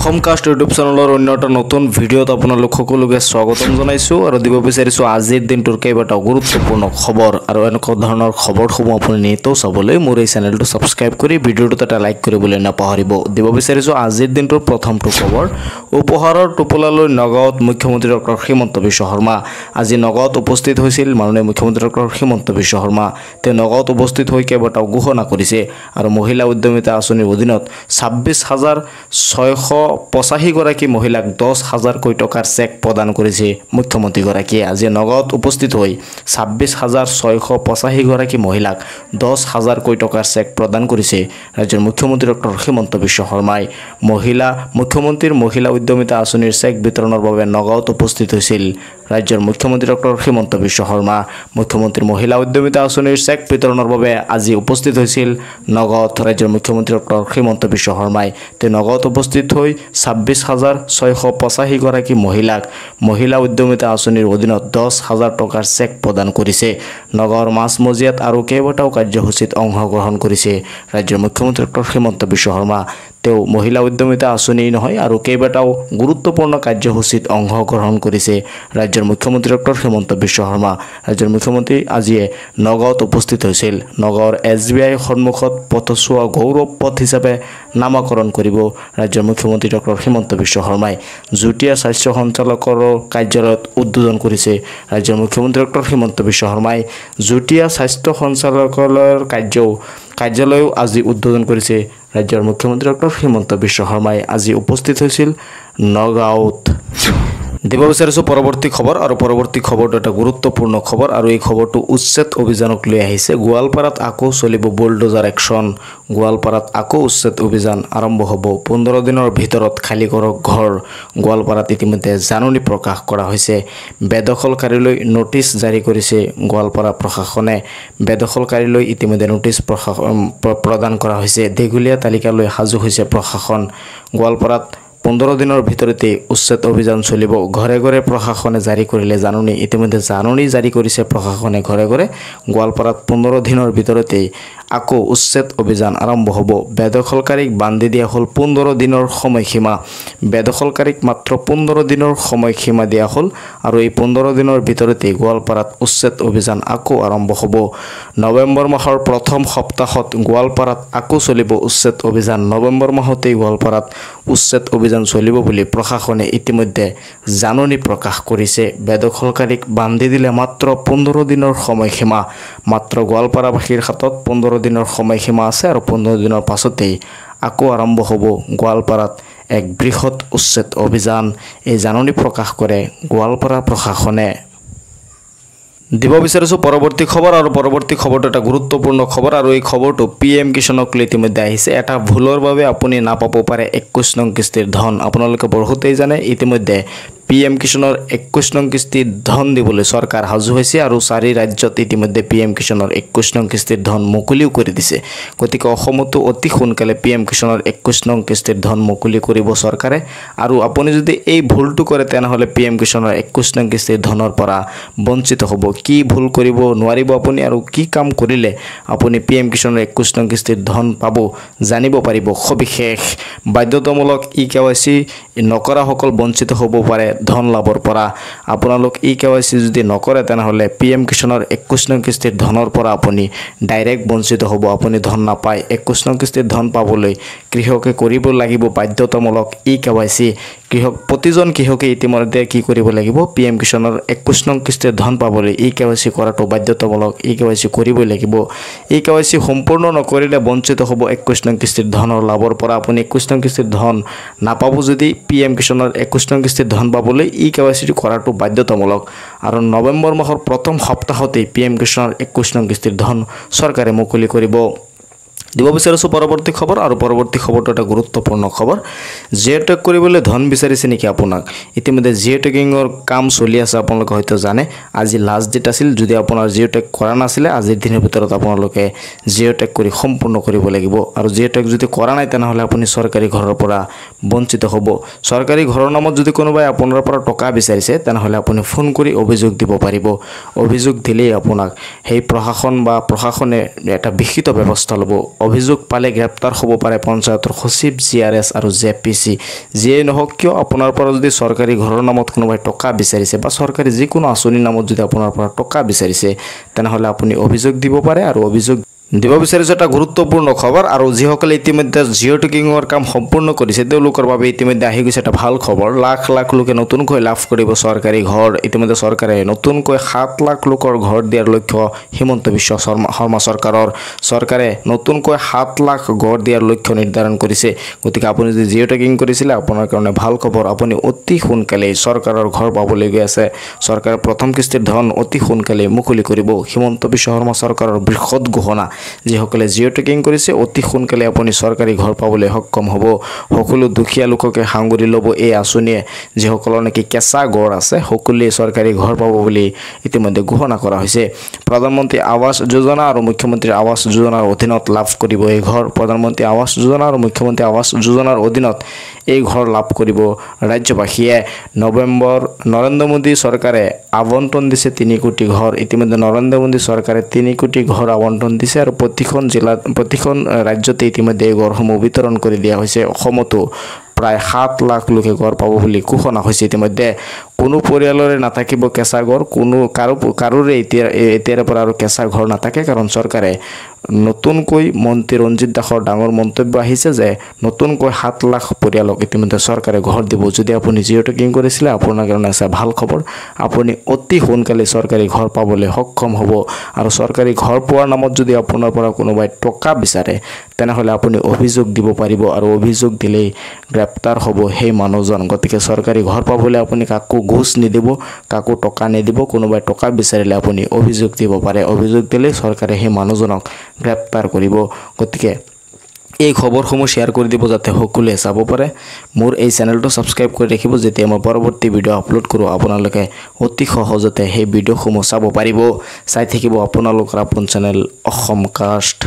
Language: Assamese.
অসমকাষ্ট ইউটিউব চেনেলৰ অন্য এটা নতুন ভিডিঅ'ত আপোনালোক সকলোকে স্বাগতম জনাইছোঁ আৰু দিব বিচাৰিছোঁ আজিৰ দিনটোৰ কেইবাটাও গুৰুত্বপূৰ্ণ খবৰ আৰু এনেকুৱা ধৰণৰ খবৰসমূহ আপুনি নিতৌ চাবলৈ মোৰ এই চেনেলটো ছাবস্ক্ৰাইব কৰি ভিডিঅ'টোত এটা লাইক কৰিবলৈ নাপাহৰিব। দিব বিচাৰিছোঁ আজিৰ দিনটোৰ প্ৰথমটো খবৰ উপহাৰৰ টোপোলালৈ নগাঁৱত মুখ্যমন্ত্ৰী ডক্টৰ হিমন্ত বিশ্ব শৰ্মা। আজি নগাঁৱত উপস্থিত হৈছিল মাননীয় মুখ্যমন্ত্ৰী ডক্টৰ হিমন্ত বিশ্ব শৰ্মা। তেওঁ নগাঁৱত উপস্থিত হৈ কেইবাটাও ঘোষণা কৰিছে আৰু মহিলা উদ্যমিতা আঁচনিৰ অধীনত 26,685 গৰাকী মহিলাক 10,000 টকাৰ চেক প্ৰদান কৰিছে মুখ্যমন্ত্ৰীগৰাকীয়ে। আজি নগাঁৱত উপস্থিত হৈ 26,685 গৰাকী মহিলাক 10,000 টকাৰ চেক প্ৰদান কৰিছে ৰাজ্যৰ মুখ্যমন্ত্ৰী ডক্টৰ হিমন্ত বিশ্ব শৰ্মাই। মুখ্যমন্ত্ৰীৰ মহিলা উদ্যমিতা আঁচনিৰ চেক বিতৰণৰ বাবে নগাঁৱত উপস্থিত হৈছিল ৰাজ্যৰ মুখ্যমন্ত্ৰী ডক্টৰ হিমন্ত বিশ্ব শৰ্মা। মুখ্যমন্ত্ৰীৰ মহিলা উদ্যমিতা আঁচনিৰ চেক বিতৰণৰ বাবে আজি উপস্থিত হৈছিল নগাঁৱত ৰাজ্যৰ মুখ্যমন্ত্ৰী ডক্টৰ হিমন্ত বিশ্ব শৰ্মাই। তেওঁ নগাঁৱত উপস্থিত হৈ 26,685 গৰাকী মহিলাক মহিলা উদ্যমিতা আঁচনিৰ অধীনত 10,000 টকাৰ চেক প্ৰদান কৰিছে। নগাঁৱৰ মাজমজিয়াত আৰু কেইবাটাও কাৰ্যসূচীত অংশগ্ৰহণ কৰিছে ৰাজ্যৰ মুখ্যমন্ত্ৰী ডক্টৰ হিমন্ত বিশ্ব শৰ্মা। তেওঁ মহিলা উদ্যমিতা আঁচনি নহয় আৰু কেইবাটাও গুৰুত্বপূৰ্ণ কাৰ্যসূচীত অংশগ্ৰহণ কৰিছে ৰাজ্যৰ মুখ্যমন্ত্ৰী ডক্টৰ হিমন্ত বিশ্ব শৰ্মা। ৰাজ্যৰ মুখ্যমন্ত্ৰী আজিয়ে নগাঁৱত উপস্থিত হৈছিল। নগাঁৱৰ SBI সন্মুখত পথছোৱা গৌৰৱ পথ হিচাপে নামাকৰণ কৰিব ৰাজ্যৰ মুখ্যমন্ত্ৰী ডক্টৰ হিমন্ত বিশ্ব শৰ্মাই। যুটীয়া স্বাস্থ্য সঞ্চালকৰ কাৰ্যালয়ত উদ্বোধন কৰিছে ৰাজ্যৰ মুখ্যমন্ত্ৰী ডক্টৰ হিমন্ত বিশ্ব শৰ্মাই। যুটীয়া স্বাস্থ্য সঞ্চালকালয়ৰ কাৰ্যালয়ও আজি উদ্বোধন কৰিছে ৰাজ্যৰ মুখ্যমন্ত্ৰী ডক্টৰ হিমন্ত বিশ্ব শৰ্মাই। আজি উপস্থিত হৈছিল নগাঁৱত। দিব বিচাৰিছোঁ পৰৱৰ্তী খবৰ আৰু পৰৱৰ্তী খবৰটো এটা গুৰুত্বপূৰ্ণ খবৰ আৰু এই খবৰটো উচ্ছেদ অভিযানক লৈ আহিছে। গোৱালপাৰাত আকৌ চলিব বুলডোজাৰ একশ্যন। গোৱালপাৰাত আকৌ উচ্ছেদ অভিযান আৰম্ভ হ'ব। 15 দিনৰ ভিতৰত খালী কৰক ঘৰ। গোৱালপাৰাত ইতিমধ্যে জাননী প্ৰকাশ কৰা হৈছে। বেদখলকাৰীলৈ নটিচ জাৰি কৰিছে গোৱালপাৰা প্ৰশাসনে। বেদখলকাৰীলৈ ইতিমধ্যে নটিচ প্ৰদান কৰা হৈছে। দীঘলীয়া তালিকালৈ সাজু হৈছে প্ৰশাসন। গোৱালপাৰাত 15 দিনৰ ভিতৰতে উচ্ছেদ অভিযান চলিব। ঘৰে ঘৰে প্ৰশাসনে জাৰি কৰিলে জাননী। ইতিমধ্যে জাননী জাৰি কৰিছে প্ৰশাসনে ঘৰে ঘৰে। গোৱালপাৰাত 15 দিনৰ ভিতৰতেই আকৌ উচ্ছেদ অভিযান আৰম্ভ হ'ব। বেদখলকাৰীক বান্ধি দিয়া হ'ল 15 দিনৰ সময়সীমা। বেদখলকাৰীক মাত্ৰ 15 দিনৰ সময়সীমা দিয়া হ'ল আৰু এই 15 দিনৰ ভিতৰতেই গোৱালপাৰাত উচ্ছেদ অভিযান আকৌ আৰম্ভ হ'ব। নৱেম্বৰ মাহৰ প্ৰথম সপ্তাহত গোৱালপাৰাত আকৌ চলিব উচ্ছেদ অভিযান। নৱেম্বৰ মাহতেই গোৱালপাৰাত উচ্ছেদ অভিযান চলিব বুলি প্ৰশাসনে ইতিমধ্যে জাননী প্ৰকাশ কৰিছে। বেদখলকাৰীক বান্ধি দিলে মাত্ৰ 15 দিনৰ সময়সীমা। মাত্ৰ গোৱালপাৰাবাসীৰ হাতত 15 দিনৰ সময়সীমা আছে আৰু 15 দিনৰ পাছতেই আকৌ আৰম্ভ হ'ব গোৱালপাৰাত এক বৃহৎ উচ্ছেদ অভিযান। এই জাননী প্ৰকাশ কৰে গোৱালপাৰা প্ৰশাসনে। দিব বিচাৰিছোঁ পৰৱৰ্তী খবৰ আৰু পৰৱৰ্তী খবৰটো এটা গুৰুত্বপূৰ্ণ খবৰ আৰু এই খবৰটো PM কিষাণক লৈ ইতিমধ্যে আহিছে। এটা ভুলৰ বাবে আপুনি নাপাব পাৰে 21 নং কিস্তিৰ ধন। আপোনালোকে বহুতেই জানে ইতিমধ্যে PM কিষাণৰ 21 নং কিস্তিৰ ধন দিবলৈ চৰকাৰ সাজু হৈছে আৰু 4 ৰাজ্যত ইতিমধ্যে PM কিষাণৰ 21 নং কিস্তিৰ ধন মুকলিও কৰি দিছে। গতিকে অসমতো অতি সোনকালে PM কিষাণৰ 21 নং কিস্তিৰ ধন মুকলি কৰিব চৰকাৰে। আৰু আপুনি যদি এই ভুলটো কৰে তেনেহ'লে PM কিষাণৰ 21 নং কিস্তিৰ ধনৰ পৰা বঞ্চিত হ'ব। কি ভুল কৰিব নোৱাৰিব আপুনি আৰু কি কাম কৰিলে আপুনি PM কিষাণৰ 21 নং কিস্তিৰ ধন পাব জানিব পাৰিব। সবিশেষ বাধ্যতামূলক EKYC নকৰাসকল বঞ্চিত হ'ব পাৰে ধন লাভৰ পৰা। আপোনালোক EKYC যদি নকৰে তেনেহ'লে PM কিষাণৰ 21 নং কিস্তিৰ ধনৰ পৰা আপুনি ডাইৰেক্ট বঞ্চিত হ'ব। আপুনি ধন নাপায়। 21 নং কিস্তিৰ ধন পাবলৈ কৃষকে কৰিব লাগিব বাধ্যতামূলক EKYC। প্ৰতিজন কৃষকে ইতিমধ্যে কি কৰিব লাগিব PM কিষাণৰ 21 নং কিস্তিৰ ধন পাবলৈ EKYC কৰাটো বাধ্যতামূলক। EKYC কৰিবই লাগিব। EKYC সম্পূৰ্ণ নকৰিলে বঞ্চিত হ'ব 21 নং কিস্তিৰ ধনৰ লাভৰ পৰা। আপুনি 21 নং কিস্তিৰ ধন নাপাব যদি PM কিষাণৰ 21 নং কিস্তিৰ ধন পাবলৈ EKYC কৰাটো বাধ্যতামূলক। আৰু নৱেম্বৰ মাহৰ প্ৰথম সপ্তাহতেই PM কিষাণৰ 21 নং কিস্তিৰ ধন চৰকাৰে মুকলি কৰিব। দিব বিচাৰিছোঁ পৰৱৰ্তী খবৰ আৰু পৰৱৰ্তী খবৰটো এটা গুৰুত্বপূৰ্ণ খবৰ। জিঅ'টেক কৰিবলৈ ধন বিচাৰিছে নেকি আপোনাক? ইতিমধ্যে জিঅ'টেকিঙৰ কাম চলি আছে। আপোনালোকে হয়তো জানে আজি লাষ্ট ডেট আছিল। যদি আপোনাৰ জিঅ'টেক কৰা নাছিলে আজিৰ দিনৰ ভিতৰত আপোনালোকে জিঅ'টেক কৰি সম্পূৰ্ণ কৰিব লাগিব। আৰু জিঅ'টেক যদি কৰা নাই তেনেহ'লে আপুনি চৰকাৰী ঘৰৰ পৰা বঞ্চিত হ'ব। চৰকাৰী ঘৰৰ নামত যদি কোনোবাই আপোনাৰ পৰা টকা বিচাৰিছে তেনেহ'লে আপুনি ফোন কৰি অভিযোগ দিব পাৰিব। অভিযোগ দিলেই আপোনাক সেই প্ৰশাসনে এটা বিহিত ব্যৱস্থা ল'ব। অভিযোগ পালে গ্ৰেপ্তাৰ হ'ব পাৰে পঞ্চায়তৰ সচিব জিআৰএছ আৰু জেপিচি যিয়ে নহওক কিয় আপোনাৰ পৰা যদি চৰকাৰী ঘৰৰ নামত কোনোবাই টকা বিচাৰিছে বা চৰকাৰী যিকোনো আঁচনিৰ নামত যদি আপোনাৰ পৰা টকা বিচাৰিছে তেনেহ'লে আপুনি অভিযোগ দিব পাৰে আৰু অভিযোগ দিব বিচাৰিছে এটা গুৰুত্বপূৰ্ণ খবৰ আৰু যিসকলে ইতিমধ্যে জিঅ' টেকিঙৰ কাম সম্পূৰ্ণ কৰিছে তেওঁলোকৰ বাবে ইতিমধ্যে আহি গৈছে এটা ভাল খবৰ লাখ লাখ লোকে নতুনকৈ লাভ কৰিব চৰকাৰী ঘৰ ইতিমধ্যে চৰকাৰে নতুনকৈ 7 লাখ লোকৰ ঘৰ দিয়াৰ লক্ষ্য হিমন্ত বিশ্ব শৰ্মা চৰকাৰে নতুনকৈ 7 লাখ ঘৰ দিয়াৰ লক্ষ্য নিৰ্ধাৰণ কৰিছে গতিকে আপুনি যদি জিঅ' টেকিং কৰিছিলে আপোনাৰ কাৰণে ভাল খবৰ আপুনি অতি সোনকালে চৰকাৰৰ ঘৰ পাবলৈ গৈ আছে চৰকাৰে প্ৰথম কিস্তিৰ ধন অতি সোনকালে মুকলি কৰিব হিমন্ত বিশ্ব শৰ্মা চৰকাৰৰ বৃহৎ ঘোষণা যিসকলে জিঅ' টেকিং কৰিছে অতি সোনকালে আপুনি চৰকাৰী ঘৰ পাবলৈ সক্ষম হ'ব সকলো দুখীয়া লোককে সাঙুৰি ল'ব এই আঁচনিয়ে যিসকলৰ নেকি কেঁচা ঘৰ আছে সকলোৱে চৰকাৰী ঘৰ পাব বুলি ইতিমধ্যে ঘোষণা কৰা হৈছে প্ৰধানমন্ত্ৰী আৱাস যোজনা আৰু মুখ্যমন্ত্ৰী আৱাস যোজনাৰ অধীনত লাভ কৰিব এই ঘৰ প্ৰধানমন্ত্ৰী আৱাস যোজনা আৰু মুখ্যমন্ত্ৰী আৱাস যোজনাৰ অধীনত এই ঘৰ লাভ কৰিব ৰাজ্যবাসীয়ে নৰেন্দ্ৰ মোদী চৰকাৰে আবণ্টন দিছে 3 কোটি ঘৰ ইতিমধ্যে নৰেন্দ্ৰ মোদী চৰকাৰে 3 কোটি ঘৰ আবণ্টন দিছে আৰু প্ৰতিখন জিলাত প্ৰতিখন ৰাজ্যতে ইতিমধ্যে এই ঘৰসমূহ বিতৰণ কৰি দিয়া হৈছে অসমতো প্ৰায় 7 লাখ লোকে ঘৰ পাব বুলি ঘোষণা হৈছে ইতিমধ্যে কোনো পৰিয়ালৰে নাথাকিব কেঁচা ঘৰ কোনো কাৰোৰে এতিয়াৰ পৰা আৰু কেঁচা ঘৰ নাথাকে কাৰণ চৰকাৰে নতুনকৈ মন্ত্ৰী ৰঞ্জিত দাসৰ ডাঙৰ মন্তব্য আহিছে যে নতুনকৈ 7 লাখ পৰিয়ালক ইতিমধ্যে চৰকাৰে ঘৰ দিব যদি আপুনি জিঅ' টেকিং কৰিছিলে আপোনাৰ কাৰণে আছে ভাল খবৰ আপুনি অতি সোনকালে চৰকাৰী ঘৰ পাবলৈ সক্ষম হ'ব আৰু চৰকাৰী ঘৰ পোৱাৰ নামত যদি আপোনাৰ পৰা কোনোবাই টকা বিচাৰে তেনেহ'লে আপুনি অভিযোগ দিব পাৰিব আৰু অভিযোগ দিলেই গ্ৰেপ্তাৰ হ'ব সেই মানুহজন গতিকে চৰকাৰী ঘৰ পাবলৈ আপুনি কাকো ঘুষ নিদিব কাকো টকা নিদিব কোনোবাই টকা বিচাৰিলে আপুনি অভিযোগ দিব পাৰে অভিযোগ দিলে চৰকাৰে সেই মানুহজনক গ্ৰেপ্তাৰ কৰিব গতিকে এই খবৰসমূহ শ্বেয়াৰ কৰি দিব যাতে সকলোৱে চাব পাৰে মোৰ এই চেনেলটো সাবস্ক্ৰাইব কৰি ৰাখিব যেতিয়া মই পৰৱৰ্তী ভিডিঅ' আপলোড কৰোঁ আপোনালোকে অতি সহজতে সেই ভিডিঅ'সমূহ চাব পাৰিব চাই থাকিব আপোনালোকৰ আপোন চেনেল অসম কাষ্ট